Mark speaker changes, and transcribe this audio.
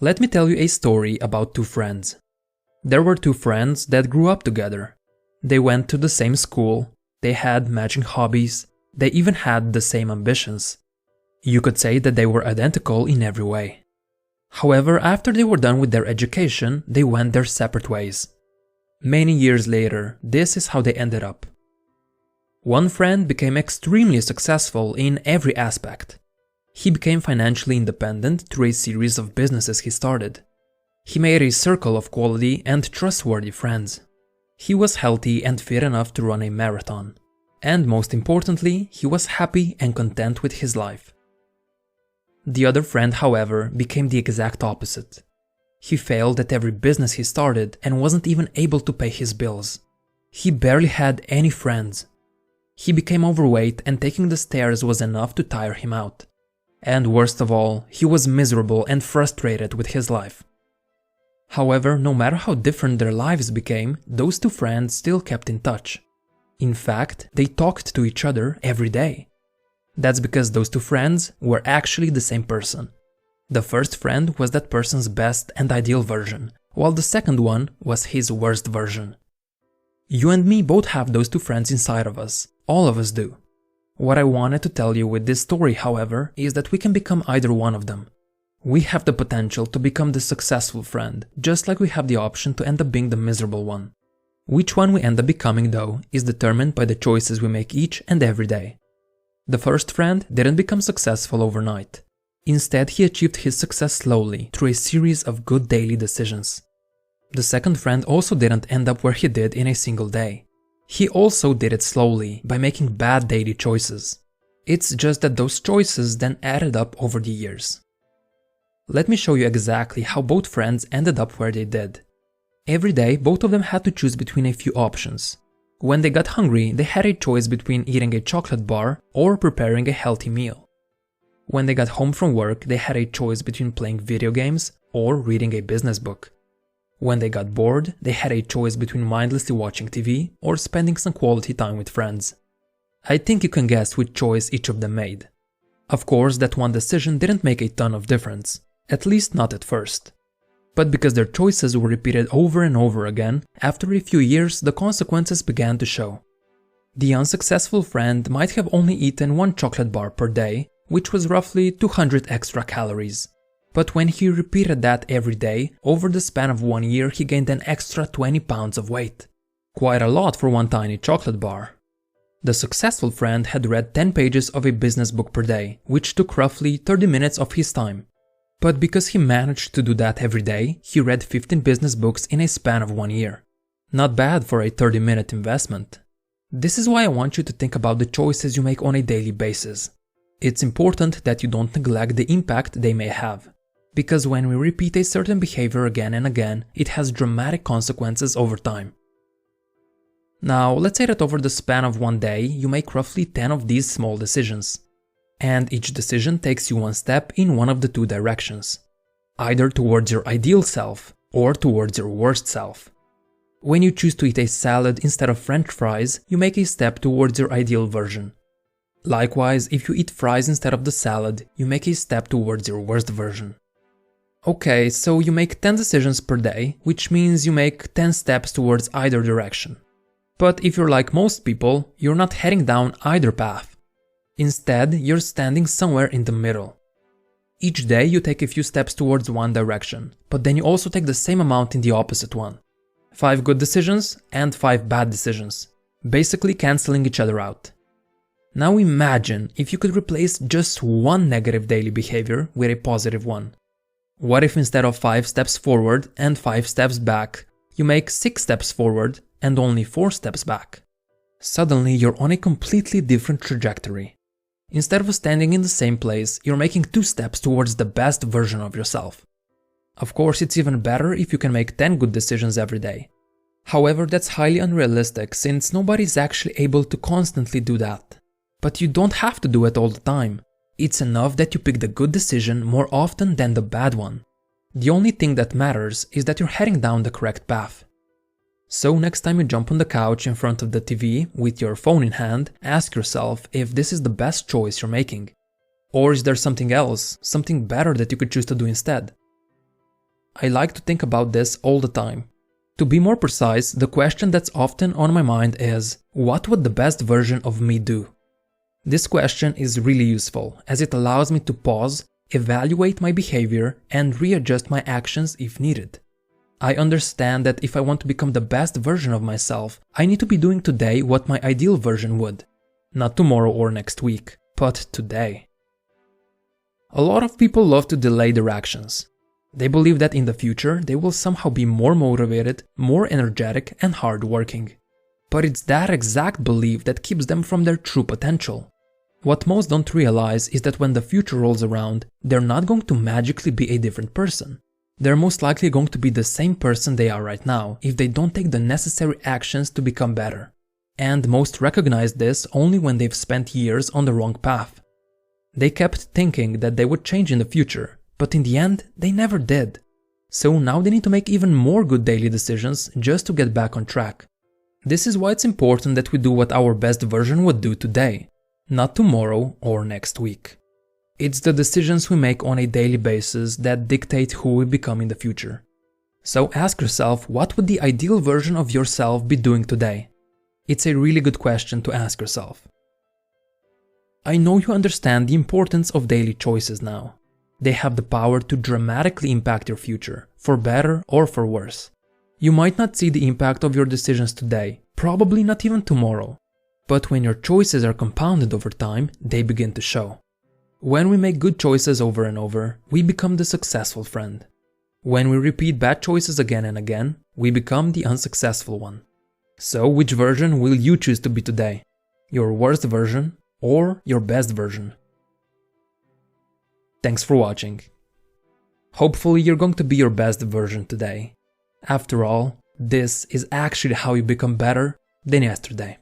Speaker 1: Let me tell you a story about two friends. There were two friends that grew up together. They went to the same school, they had matching hobbies, they even had the same ambitions. You could say that they were identical in every way. However, after they were done with their education, they went their separate ways. Many years later, this is how they ended up. One friend became extremely successful in every aspect. He became financially independent through a series of businesses he started. He made a circle of quality and trustworthy friends. He was healthy and fit enough to run a marathon. And most importantly, he was happy and content with his life. The other friend, however, became the exact opposite. He failed at every business he started and wasn't even able to pay his bills. He barely had any friends. He became overweight and taking the stairs was enough to tire him out. And worst of all, he was miserable and frustrated with his life. However, no matter how different their lives became, those two friends still kept in touch. In fact, they talked to each other every day. That's because those two friends were actually the same person. The first friend was that person's best and ideal version, while the second one was his worst version. You and me both have those two friends inside of us. All of us do. What I wanted to tell you with this story, however, is that we can become either one of them. We have the potential to become the successful friend, just like we have the option to end up being the miserable one. Which one we end up becoming, though, is determined by the choices we make each and every day. The first friend didn't become successful overnight. Instead, he achieved his success slowly through a series of good daily decisions. The second friend also didn't end up where he did in a single day. He also did it slowly by making bad daily choices. It's just that those choices then added up over the years. Let me show you exactly how both friends ended up where they did. Every day, both of them had to choose between a few options. When they got hungry, they had a choice between eating a chocolate bar or preparing a healthy meal. When they got home from work, they had a choice between playing video games or reading a business book. When they got bored, they had a choice between mindlessly watching TV or spending some quality time with friends. I think you can guess which choice each of them made. Of course, that one decision didn't make a ton of difference, at least not at first. But because their choices were repeated over and over again, after a few years the consequences began to show. The unsuccessful friend might have only eaten one chocolate bar per day, which was roughly 200 extra calories. But when he repeated that every day, over the span of 1 year he gained an extra 20 pounds of weight. Quite a lot for one tiny chocolate bar. The successful friend had read 10 pages of a business book per day, which took roughly 30 minutes of his time. But because he managed to do that every day, he read 15 business books in a span of 1 year. Not bad for a 30-minute investment. This is why I want you to think about the choices you make on a daily basis. It's important that you don't neglect the impact they may have. Because when we repeat a certain behavior again and again, it has dramatic consequences over time. Now, let's say that over the span of 1 day, you make roughly 10 of these small decisions. And each decision takes you one step in one of the two directions. Either towards your ideal self, or towards your worst self. When you choose to eat a salad instead of French fries, you make a step towards your ideal version. Likewise, if you eat fries instead of the salad, you make a step towards your worst version. Okay, so you make 10 decisions per day, which means you make 10 steps towards either direction. But if you're like most people, you're not heading down either path. Instead, you're standing somewhere in the middle. Each day you take a few steps towards one direction, but then you also take the same amount in the opposite one. 5 good decisions and 5 bad decisions, basically cancelling each other out. Now imagine if you could replace just one negative daily behavior with a positive one. What if instead of 5 steps forward and 5 steps back, you make 6 steps forward and only 4 steps back? Suddenly you're on a completely different trajectory. Instead of standing in the same place, you're making 2 steps towards the best version of yourself. Of course, it's even better if you can make 10 good decisions every day. However, that's highly unrealistic since nobody's actually able to constantly do that. But you don't have to do it all the time. It's enough that you pick the good decision more often than the bad one. The only thing that matters is that you're heading down the correct path. So next time you jump on the couch in front of the TV with your phone in hand, ask yourself if this is the best choice you're making. Or is there something else, something better that you could choose to do instead? I like to think about this all the time. To be more precise, the question that's often on my mind is, what would the best version of me do? This question is really useful, as it allows me to pause, evaluate my behavior, and readjust my actions if needed. I understand that if I want to become the best version of myself, I need to be doing today what my ideal version would. Not tomorrow or next week, but today. A lot of people love to delay their actions. They believe that in the future they will somehow be more motivated, more energetic, and hardworking. But it's that exact belief that keeps them from their true potential. What most don't realize is that when the future rolls around, they're not going to magically be a different person. They're most likely going to be the same person they are right now if they don't take the necessary actions to become better. And most recognize this only when they've spent years on the wrong path. They kept thinking that they would change in the future, but in the end, they never did. So now they need to make even more good daily decisions just to get back on track. This is why it's important that we do what our best version would do today, not tomorrow or next week. It's the decisions we make on a daily basis that dictate who we become in the future. So ask yourself, what would the ideal version of yourself be doing today? It's a really good question to ask yourself. I know you understand the importance of daily choices now. They have the power to dramatically impact your future, for better or for worse. You might not see the impact of your decisions today, probably not even tomorrow. But when your choices are compounded over time, they begin to show. When we make good choices over and over, we become the successful friend. When we repeat bad choices again and again, we become the unsuccessful one. So which version will you choose to be today? Your worst version or your best version? Thanks for watching. Hopefully you're going to be your best version today. After all, this is actually how you become better than yesterday.